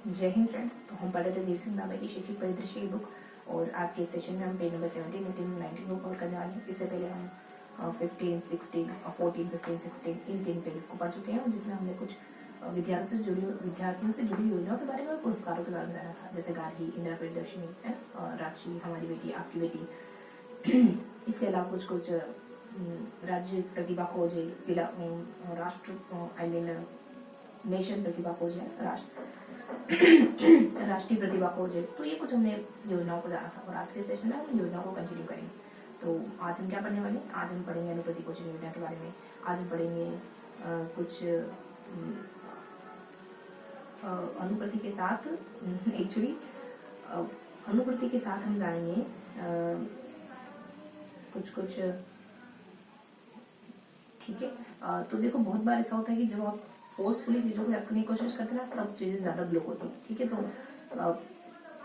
जय हिंद फ्रेंड्स। तो हम पढ़े थे धीर सिंह दावे की शैक्षिक परिदृश्य की बुक, और आज के सेशन में हम पेज नंबर 17, 18, 19 को कवर करने वाले हैं। इससे पहले हम 15, 16 और 14, 15, 16 इन 3 पेजेस को पढ़ चुके हैं, जिसमें हमने कुछ विद्यार्थियों से जुड़ी योजनाओं के बारे में और पुरस्कारों के बारे में जाना था, जैसे गांधी, इंदिरा प्रियदर्शनी है, राजश्री, हमारी बेटी, आपकी बेटी। इसके अलावा कुछ राज्य प्रतिभा खोज है, जिला राष्ट्र नेशन प्रतिभा खोज है, राष्ट्रीय प्रतिभा खोज है। तो ये कुछ हमने योजनाओं को जाना था, और आज के सेशन में हम योजनाओं को कंटिन्यू करेंगे। तो आज हम क्या पढ़ने वाले हैं? आज हम पढ़ेंगे अनुप्रति कोचिंग योजना के बारे में। आज हम पढ़ेंगे कुछ अनुप्रति के साथ एक्चुअली अनुप्रति के साथ हम जानेंगे कुछ ठीक है। तो देखो, बहुत बार ऐसा होता है कि जब आप फोर्सफुली चीजों को याद करने की कोशिश करते हैं ना, तब चीजें ज्यादा ब्लॉक होती है। ठीक है, तो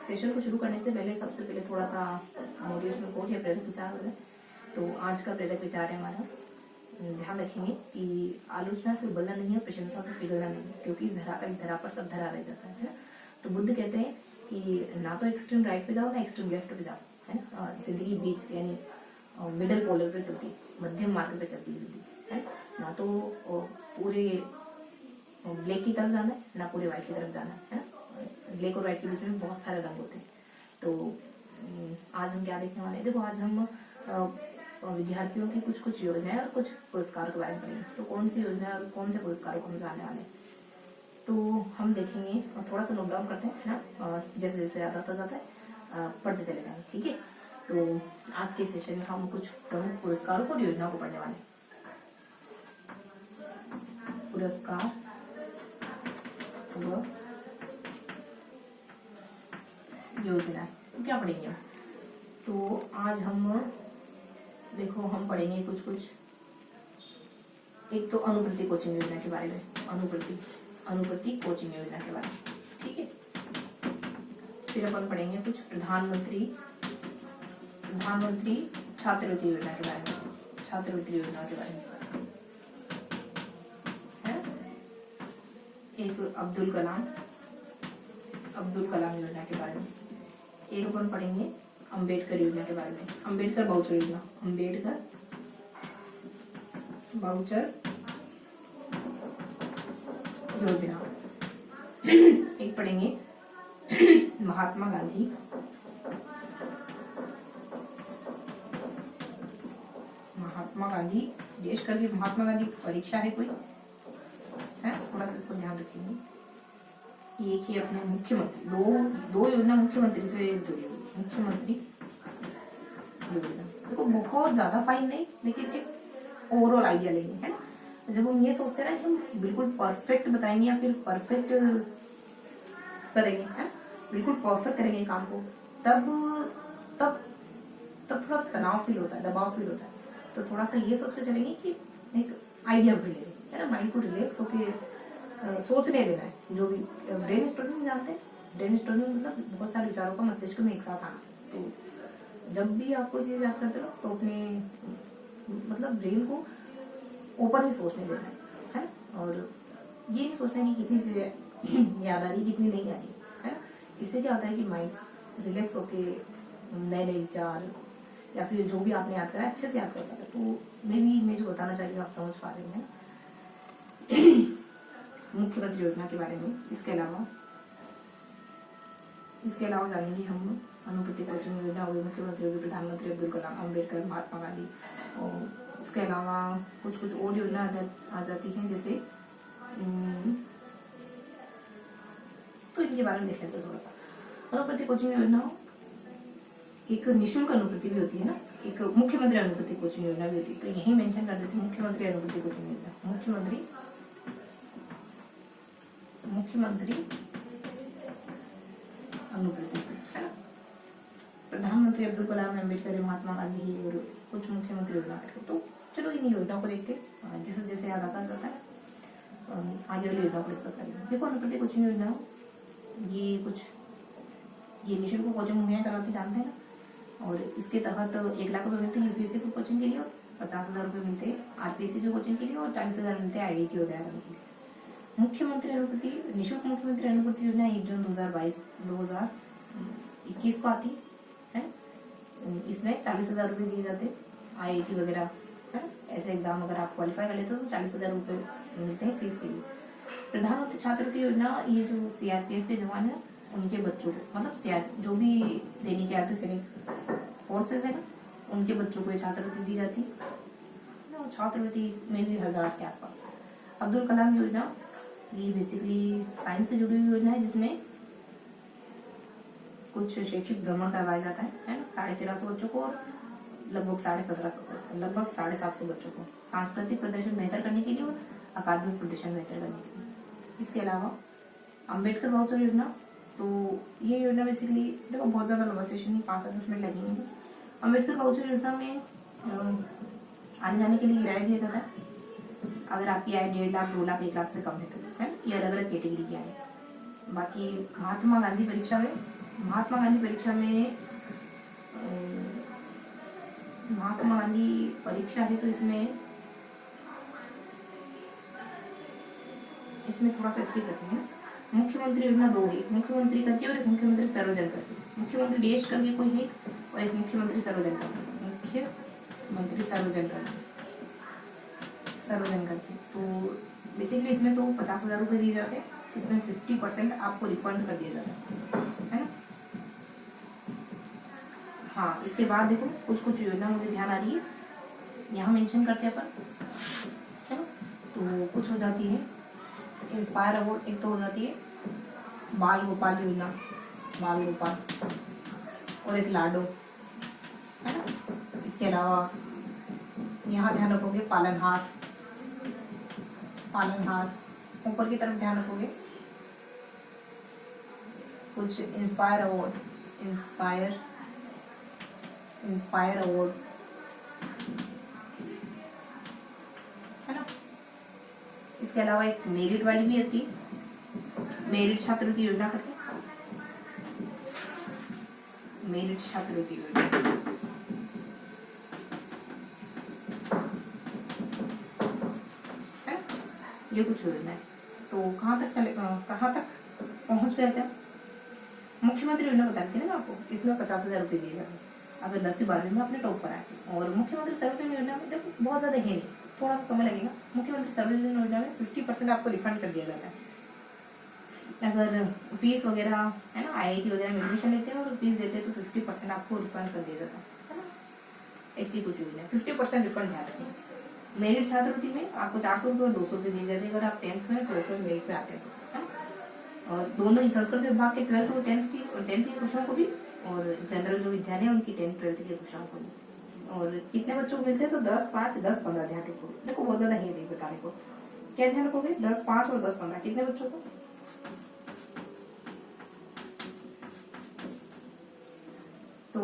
सेशन को शुरू करने से पहले सबसे पहले थोड़ा सा मोटिवेशनल कोट या प्रेरक विचार हो जाए। तो आज का प्रेरक विचार है हमारा, ध्यान रखेंगे कि आलोचना से उबलना नहीं है, प्रशंसा से पिघलना नहीं है, क्योंकि इस धरा पर सब धरा रह जाता है ना। तो बुद्ध कहते हैं कि ना तो एक्सट्रीम राइट पे जाओ, ना एक्सट्रीम लेफ्ट पे जाओ, है ना। जिंदगी बीच यानी मिडल पोलर पे चलती है, मध्यम मार्ग पे चलती है जिंदगी, है ना। तो पूरे ब्लैक की तरफ जाना है, ना पूरे व्हाइट की तरफ जाना है ना। ब्लैक और व्हाइट के बीच में बहुत सारे रंग होते हैं। तो आज हम क्या देखने वाले हैं? देखो, आज हम विद्यार्थियों की कुछ योजनाएं और कुछ पुरस्कारों के बारे में पढ़ेंगे। तो कौन सी योजना और कौन से पुरस्कारों को हम जानने वाले हैं, तो हम देखेंगे और थोड़ा सा नोट डाउन करते हैं, है ना। जैसे जैसे याद आता जाता है पढ़ते चले जाएंगे, ठीक है। तो आज के सेशन में हम कुछ प्रमुख पुरस्कारों और योजनाओं को पढ़ने वाले हैं। पुरस्कार योजना तो क्या पढ़ेंगे? तो आज हम देखो, हम पढ़ेंगे कुछ एक तो अनुप्रति कोचिंग योजना के बारे में, अनुप्रति कोचिंग योजना के बारे में, ठीक है। फिर अपन पढ़ेंगे कुछ प्रधानमंत्री छात्रवृत्ति योजना के बारे में, छात्रवृत्ति योजना के बारे में है। एक अब्दुल कलाम योजना के बारे में। एक अपन पढ़ेंगे अंबेडकर योजना के बारे में, अंबेडकर बाउचर योजना, अंबेडकर बाउचर योजना। एक पढ़ेंगे महात्मा गांधी देश का भी महात्मा गांधी परीक्षा है कोई, है, थोड़ा सा इसको ध्यान रखेंगे। एक ही अपने मुख्यमंत्री, दो योजना मुख्यमंत्री से जुड़ी हुई, मुख्यमंत्री योजना। देखो, बहुत ज्यादा फाइन नहीं, लेकिन एक ओवरऑल आइडिया लेंगे, है ना। जब हम ये सोचते हैं ना कि हम बिल्कुल परफेक्ट बताएंगे या फिर परफेक्ट करेंगे, है, बिल्कुल परफेक्ट करेंगे काम को, तब थोड़ा तनाव फील होता है, दबाव फील होता है। तो थोड़ा सा ये सोच के चलेंगे कि एक आइडिया मिलेगा, है ना। माइंड को रिलैक्स होके सोचने देना है। जो भी ब्रेन स्टॉर्मिंग जानते हैं, ब्रेन स्टॉर्मिंग मतलब बहुत सारे विचारों का मस्तिष्क में एक साथ आना। तो जब भी आप कोई चीज याद करते हो, तो अपने मतलब ब्रेन को ओपनली सोचने देना है ना। और ये नहीं सोचना कि कितनी चीजें याद आ रही, कितनी नहीं आ रही, है ना। इससे क्या होता है कि माइंड रिलैक्स होके नए नए विचार या फिर जो भी आपने याद करा अच्छे से याद करता है। तो मैं जो बताना चाह रही हूँ आप समझ पा रहे हैं मुख्यमंत्री योजना के बारे में। इसके अलावा जानेंगे हम अनुप्रति कोचिंग योजना हुई, मुख्यमंत्री होगी, प्रधानमंत्री अब्दुल कलाम, अम्बेडकर, महात्मा गांधी। और इसके अलावा कुछ और योजना आ जाती हैं, जैसे तो इनके बारे में देख लेते हैं थोड़ा सा। अनुप्रति कोचिंग योजना एक निःशुल्क अनुप्रति भी होती है ना, एक मुख्यमंत्री अनुप्रति कोचिंग योजना भी होती है। तो यही मेंशन कर देते हैं मुख्यमंत्री अनुप्रति कोचिंग योजना, मुख्यमंत्री अनुप्रति, है ना। प्रधानमंत्री अब्दुल कलाम, अम्बेडकर, महात्मा गांधी और कुछ मुख्यमंत्री योजना करके। तो चलो इन योजनाओं को देखते हैं, जैसे जैसे याद आता जाता है आगे वाली योजना को डिस्कस करेंगे। देखो, अनुप्रति कोचिंग योजना ये निःशुल्क कोचिंग मुहैया करवाते जानते हैं ना। और इसके तहत 1 लाख रुपए मिलते हैं यूपीएससी की कोचिंग के लिए, 50,000 रुपए मिलते हैं आरपीएससी की कोचिंग के लिए, और 40,000 मिलते हैं आईआईटी वगैरह के लिए। मुख्यमंत्री अनुपूर्ति, निःशुल्क मुख्यमंत्री अनुपूर्ति योजना 1 जून 2021 को आती है। इसमें 40,000 रुपये दिए जाते हैं IIT वगैरह है, ऐसे एग्जाम अगर आप क्वालिफाई कर लेते हो तो 40,000 रुपये मिलते हैं फीस के लिए। प्रधानमंत्री छात्रवृत्ति योजना, ये जो CRPF के जवान है उनके बच्चों को, मतलब जो भी सैनिक या अर्धसैनिक फोर्सेस है ना, उनके बच्चों को ये छात्रवृत्ति दी जाती है। छात्रवृत्ति में भी 1000 के आसपास। अब्दुल कलाम योजना, ये बेसिकली साइंस से जुड़ी हुई योजना है जिसमें कुछ शैक्षिक भ्रमण करवाया जाता है ना, 1350 बच्चों को और लगभग 750 बच्चों को सांस्कृतिक प्रदर्शन बेहतर करने के लिए और अकादमिक प्रदर्शन बेहतर करने के लिए। इसके अलावा अम्बेडकर वाउचर योजना, तो ये योजना बेसिकली देखो बहुत ज्यादा लंबा सेशन नहीं, 5 से 10 मिनट लगेंगे बस। अम्बेडकर वाउचर योजना में आने जाने के लिए किराया दिया जाता है अगर आपकी आय 1.5 लाख 2 लाख 1 लाख से कम है तो, है ये अलग अलग कैटेगरी की आय। बाकी महात्मा गांधी परीक्षा में महात्मा गांधी परीक्षा है तो इसमें थोड़ा सा स्किप रखेंगे। मुख्यमंत्री योजना 2 है, एक मुख्यमंत्री करके और एक मुख्यमंत्री सर्वजन करके। मुख्यमंत्री देश करके कोई है और एक मुख्यमंत्री सर्वजन करके, मुख्यमंत्री सर्वजन करके। तो बेसिकली इसमें तो 50,000 रुपये दिए जाते हैं, इसमें 50% आपको रिफंड कर दिया जाता है ना। हाँ, इसके बाद देखो कुछ योजना मुझे ध्यान आ रही है, यहाँ मेंशन करते हैं अपन, है ना। तो कुछ हो जाती है इंस्पायर अवार्ड, एक तो हो जाती है बाल गोपाल योजना, बाल गोपाल, और एक लाडो, है ना। इसके अलावा यहाँ ध्यान रखोगे पालनहार, ऊपर की तरफ ध्यान रखोगे कुछ इंस्पायर अवार्ड, है ना। इसके अलावा एक मेरिट वाली भी आती है, मेरिट छात्रवृत्ति योजना करके, मेरिट छात्रवृत्ति योजना। ये कुछ योजना है। तो कहाँ तक पहुंच गए थे? मुख्यमंत्री योजना बता दी ना आपको, इसमें 50,000 रुपये दिए जाते हैं अगर 10वीं 12वीं में अपने टॉप पर आए। और मुख्यमंत्री सर्वजन योजना में देखो बहुत ज्यादा है नहीं, थोड़ा सा समय लगेगा। मुख्यमंत्री सर्वजन योजना में 50% आपको रिफंड कर दिया जाता है अगर फीस वगैरह, है ना, IIT वगैरह में एडमिशन लेते हैं और फीस देते हैं तो 50% आपको रिफंड कर दिया जाता है ना। ऐसी कुछ योजना है, 50% रिफंड ध्यान रखेंगे। मेरिट छात्रवृत्ति में आपको 400 रुपये और 200 रुपये दिए जाते हैं अगर आप 10th में 12th मेरिट पे आते हैं, है ना। और दोनों ही संस्कृत विभाग के 12th और 10th के क्वेश्चन को भी, और जनरल जो विद्यालय है उनकी 10th 12th के क्वेश्चन को भी। और कितने बच्चों को मिलते हैं तो 10, 5, 10, 15 ध्यान रखोगे। देखो बहुत ज्यादा है नहीं बताने को, क्या ध्यान रखोगे 10, 5 और 10, 15 कितने बच्चों को? तो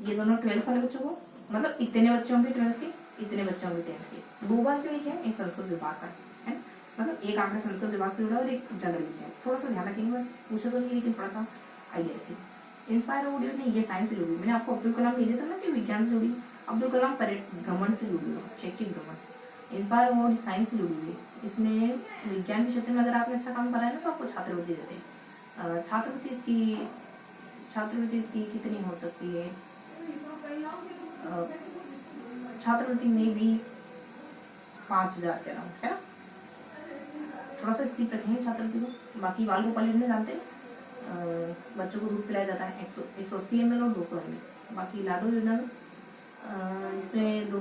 ये दोनों 12th वाले बच्चों को, मतलब इतने बच्चे होंगे 12th के, इतने बच्चे होंगे 10th के। 2 बार क्यों लिखे हैं? एक संस्कृत विभाग का है, मतलब एक आंकड़ा संस्कृत विभाग से जुड़ा और एक जनरल विद्यालय। थोड़ा सा ध्यान रखेंगे, बस पूछे तो नहीं लेकिन थोड़ा सा आइडिया रखेंगे। इंस्पायर अवार्ड नहीं, ये साइंस से जुड़ी। मैंने आपको अब्दुल कलाम भेजा था ना कि विज्ञान से जुड़ी, अब्दुल कलाम भ्रमण से जुड़ी हुई, शैक्षिक भ्रमण से। इंस्पायर अवार्ड साइंस से जुड़ी हुई है, इसमें विज्ञान के क्षेत्र में अगर आपने अच्छा काम करा है ना तो आपको छात्रवृत्ति देते हैं। छात्रवृत्ति इसकी कितनी हो सकती है? छात्रवृत्ति में भी 5,000 के अराउंड, है ना। थोड़ा सा स्किप रखेंगे छात्रवृत्ति को। बाकी बाल गोपाल योजना जानते हैं, बच्चों को दूध पिलाया जाता है 180 ml और 200 ml। बाकी लाडो योजना में इसमें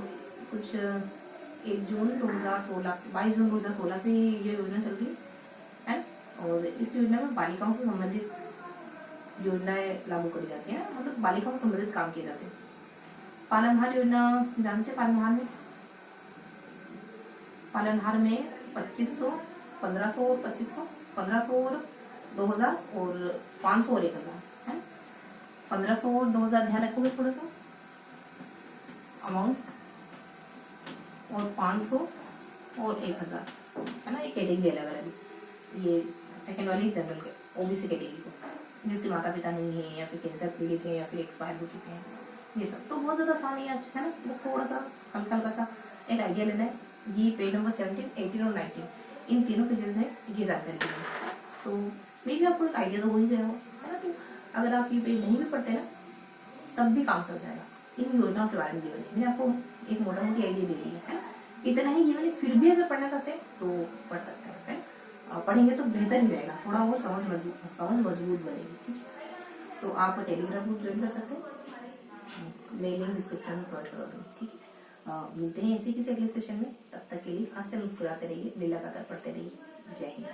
1 जून 2016 से 22 जून 2016 से ये योजना चल रही है। और इस योजना में बालिकाओं से संबंधित योजनाएं लागू करी जाती है, मतलब बालिकाओं से संबंधित काम किए जाते हैं। पालनहार योजना जानते हैं? पालनहार में 2500, 1500 और 2500, 1500 और 2000 और 500 और 1000 है। 1500 और 2000 ध्यान रखोगे थोड़ा सा अमाउंट, और 500 और 1000, है ना। ये कैटेगरी अलग अलग, ये सेकंड वाली जनरल के OBC कैटेगरी को, जिसके माता पिता नहीं है या फिर कैंसर पीड़ित है या फिर एक्सपायर हो चुके हैं, ये सब। तो बहुत ज्यादा था नहीं आज, है ना, बस थोड़ा सा हल्का सा एक आइडिया लेना है। ये पेज नंबर 17, 18 और 19, इन तीनों पेजेस में ये जानकारी दी है। तो मे भी आपको एक आइडिया तो हो ही गया हो, है ना। तो अगर आप ये पेज नहीं भी पढ़ते ना तब भी काम चल जाएगा। इन योजनाओं के बारे में मैंने आपको एक मोटा मोटी आइडिया दे दी है। इतना ही ये मैंने, फिर भी अगर पढ़ना चाहते हैं तो पढ़ सकते हैं, है। पढ़ेंगे तो बेहतर ही रहेगा, थोड़ा वो समझ मजबूत बनेगी, ठीक है। तो आप टेलीग्राम ग्रुप ज्वाइन कर सकते हैं, मैं लिंक डिस्क्रिप्शन में प्रोवाइड करा दूँगी, ठीक है। मिलते हैं ऐसे किसी अगले सेशन में, तब तक के लिए हंसते मुस्कुराते रहिए, दिल लगाकर पढ़ते रहिए। जय हिंद।